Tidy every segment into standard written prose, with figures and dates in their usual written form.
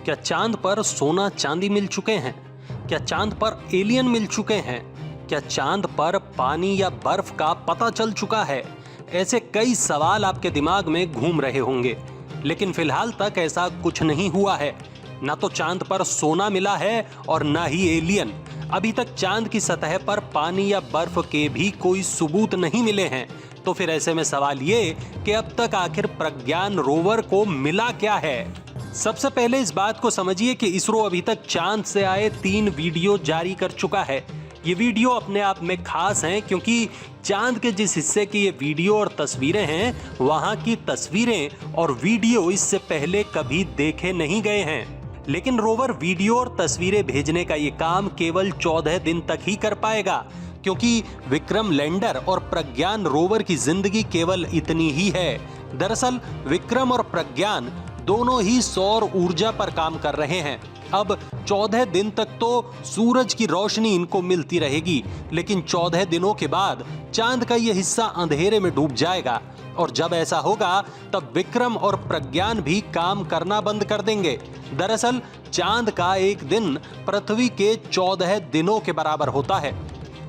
क्या चांद पर सोना चांदी मिल चुके हैं? क्या चांद पर एलियन मिल चुके हैं? क्या चांद पर पानी या बर्फ का पता चल चुका है? ऐसे कई सवाल आपके दिमाग में घूम रहे होंगे, लेकिन फिलहाल तक ऐसा कुछ नहीं हुआ है। ना तो चांद पर सोना मिला है और ना ही एलियन। अभी तक चांद की सतह पर पानी या बर्फ के भी कोई सबूत नहीं मिले हैं। तो फिर ऐसे में सवाल ये कि अब तक आखिर प्रज्ञान रोवर को मिला क्या है? सबसे पहले इस बात को समझिए कि इसरो अभी तक चांद से आए 3 वीडियो जारी कर चुका है। ये वीडियो अपने आप में खास हैं क्योंकि चांद के जिस हिस्से की ये वीडियो और तस्वीरें हैं, वहां की तस्वीरें और वीडियो इससे पहले कभी देखे नहीं गए हैं। लेकिन रोवर वीडियो और तस्वीरें भेजने का ये काम केवल 14 दिन तक ही कर पाएगा, क्योंकि विक्रम लैंडर और प्रज्ञान रोवर की जिंदगी केवल इतनी ही है। दरअसल विक्रम और प्रज्ञान दोनों ही सौर ऊर्जा पर काम कर रहे हैं। अब 14 दिन तक तो सूरज की रोशनी इनको मिलती रहेगी, लेकिन 14 दिनों के बाद चांद का यह हिस्सा अंधेरे में डूब जाएगा और जब ऐसा होगा तब विक्रम और प्रज्ञान भी काम करना बंद कर देंगे। दरअसल चांद का एक दिन पृथ्वी के 14 दिनों के बराबर होता है।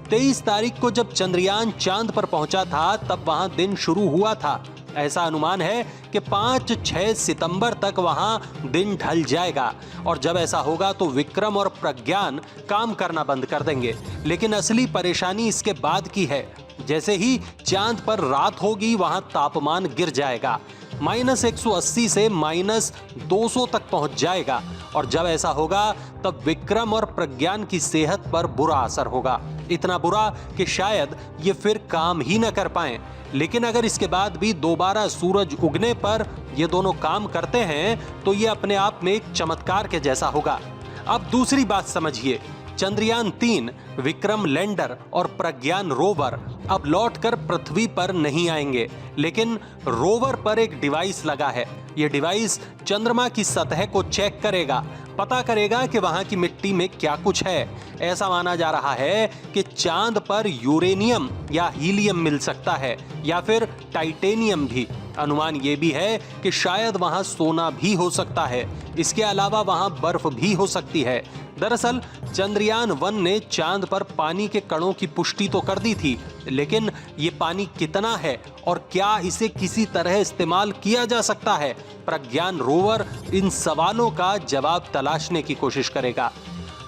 23 तारीख को जब चंद्रयान चांद पर पहुंचा था तब वहां दिन शुरू हुआ था। ऐसा अनुमान है कि 5-6 सितंबर तक वहां दिन ढल जाएगा और जब ऐसा होगा तो विक्रम और प्रज्ञान काम करना बंद कर देंगे। लेकिन असली परेशानी इसके बाद की है। जैसे ही चांद पर रात होगी वहां तापमान गिर जाएगा, -180 से -200 तक पहुंच जाएगा और जब ऐसा होगा तब विक्रम और प्रज्ञान की सेहत पर बुरा असर होगा। इतना बुरा कि शायद ये फिर काम ही न कर पाएं। लेकिन अगर इसके बाद भी दोबारा सूरज उगने पर ये दोनों काम करते हैं तो ये अपने आप में एक चमत्कार के जैसा होगा। अब दूसरी बात समझिए, चंद्रयान 3, विक्रम लैंडर और प्रज्ञान रोवर अब लौटकर पृथ्वी पर नहीं आएंगे, लेकिन रोवर पर एक डिवाइस लगा है। यह डिवाइस चंद्रमा की सतह को चेक करेगा, पता करेगा कि वहां की मिट्टी में क्या कुछ है। ऐसा माना जा रहा है कि चांद पर यूरेनियम या हीलियम मिल सकता है या फिर टाइटेनियम भी। अनुमान ये भी है कि शायद वहां सोना भी हो सकता है। इसके अलावा वहां बर्फ भी हो सकती है। दरअसल चंद्रयान 1 ने चांद पर पानी के कणों की पुष्टि तो कर दी थी, लेकिन ये पानी कितना है और क्या इसे किसी तरह इस्तेमाल किया जा सकता है? प्रज्ञान रोवर इन सवालों का जवाब तलाशने की कोशिश करेगा।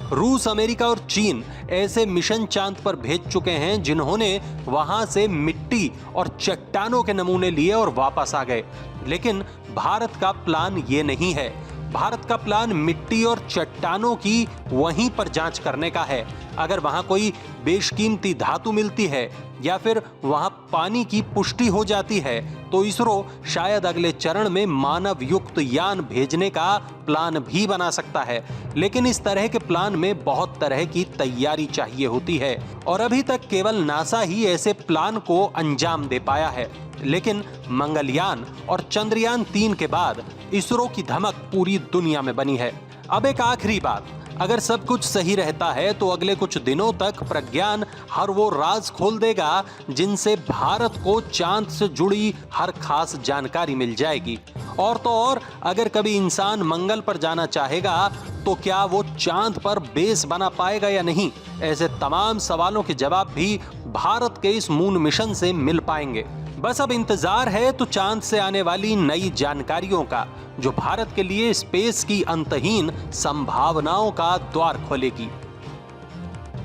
रूस, अमेरिका और चीन ऐसे मिशन चांद पर भेज चुके हैं जिन्होंने वहां से मिट्टी और चट्टानों के नमूने लिए और वापस आ गए। लेकिन भारत का प्लान ये नहीं है। भारत का प्लान मिट्टी और चट्टानों की वहीं पर जांच करने का है। अगर वहां कोई बेशकीमती धातु मिलती है या फिर वहां पानी की पुष्टि हो जाती है तो इसरो शायद अगले चरण में मानव युक्त यान भेजने का प्लान भी बना सकता है। लेकिन इस तरह के प्लान में बहुत तरह की तैयारी चाहिए होती है और अभी तक केवल नासा ही ऐसे प्लान को अंजाम दे पाया है। लेकिन मंगलयान और चंद्रयान 3 के बाद इसरो की धमक पूरी दुनिया में बनी है। अब एक आखिरी बात, अगर सब कुछ सही रहता है तो अगले कुछ दिनों तक प्रज्ञान हर वो राज खोल देगा जिनसे भारत को चांद से जुड़ी हर खास जानकारी मिल जाएगी। और तो और अगर कभी इंसान मंगल पर जाना चाहेगा तो क्या वो चांद पर बेस बना पाएगा या नहीं? ऐसे तमाम सवालों के जवाब भी भारत के इस मून मिशन से मिल पाएंगे। बस अब इंतजार है तो चांद से आने वाली नई जानकारियों का, जो भारत के लिए स्पेस की अंतहीन संभावनाओं का द्वार खोलेगी।